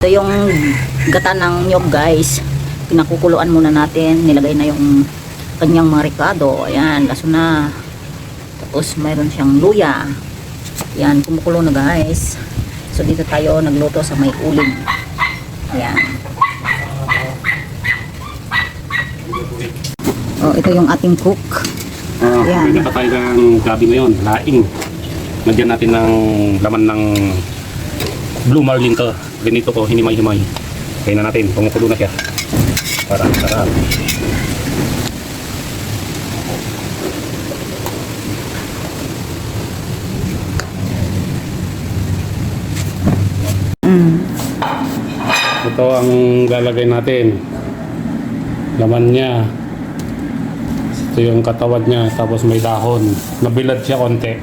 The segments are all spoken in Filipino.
Ito yung gata ng niyog guys. Pinakukuluan muna natin. Nilagay na yung kanyang mga ricado. Ayan, laso na. Tapos mayroon siyang luya. Ayan, kumukulo na guys. So dito tayo nagluto sa may uling. Ayan. Oh, ito yung ating cook. Ayan. May tayo ng gabi ngayon, laing. Nagyan natin ng laman ng blue marlin to. Ganito ko, hinimay-himay. Kaya na natin, kumukulo na siya. Para sarap. Ito ang lalagay natin. Laman niya. Ito yung katawad niya. Tapos may dahon. Nabilad siya konti.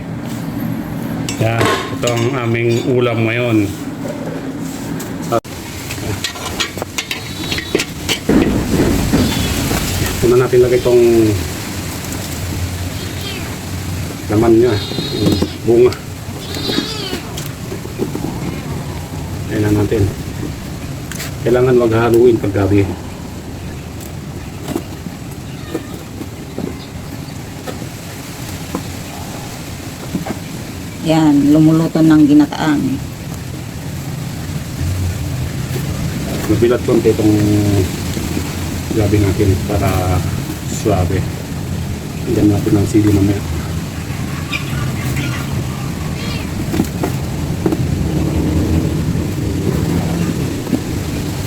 Yan. Ito ang aming ulam ngayon. Una natin lagay itong laman niya. Bunga. Ayan na natin. Kailangan maghaluin pag gabi. Ayan, lumuluto ng ginataan. Nabilat konti itong gabi natin para suabe. Higyan natin ng sili mamaya.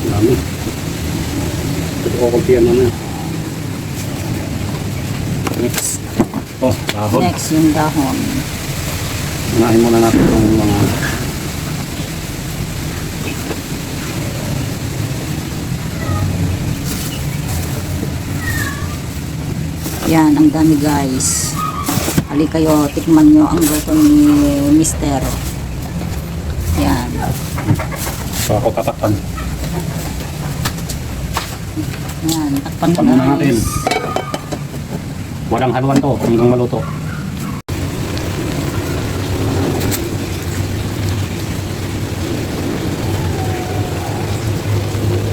Dami. Ito ko kultihan na. Next. Oh, dahon. Next yung dahon. Unahin muna natin itong mga Yan, ang dami guys. Hali kayo, tikman nyo ang luto ni Mister. Yan. so ako tatakpan. Yan, takpan ko Takpan muna natin. guys. Walang haluan to hanggang maluto.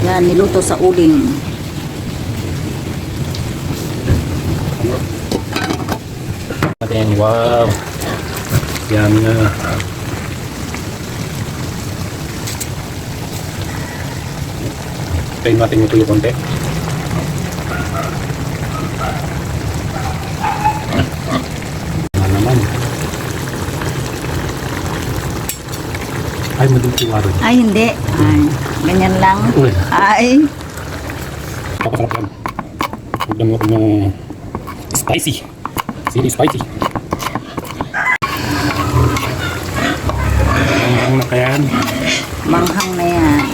Yan, niluto sa uling. Ayan, wow. Yan nga. Tayo natin yung tuyo konti. Naman. Ay, madultiwa rin. Ay, hindi. Ay, ganyan lang. Uy. Ay, Kapasarap yan. Huwag lang natin yung spicy. Sili spicy. Ang na kaya yan. manghang na yan.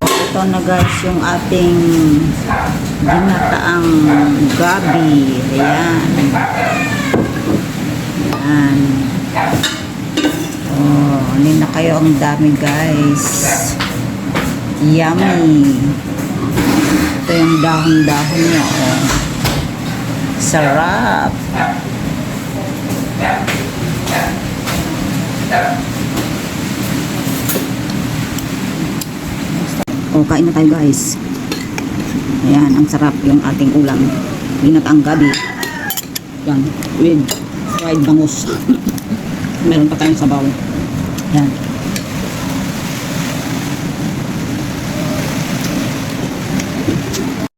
Ito na guys yung ating ginataang gabi. Ayan. Ayan. Oh, hindi na kayo, ang dami guys. Yummy. Ito yung dahon-dahon niya. Oh. Sarap. O, kain na tayo guys. Ayan, ang sarap yung ating ulam. Ginataang gabi. Yan, with fried bangus. Meron pa tayong sabaw. Yan.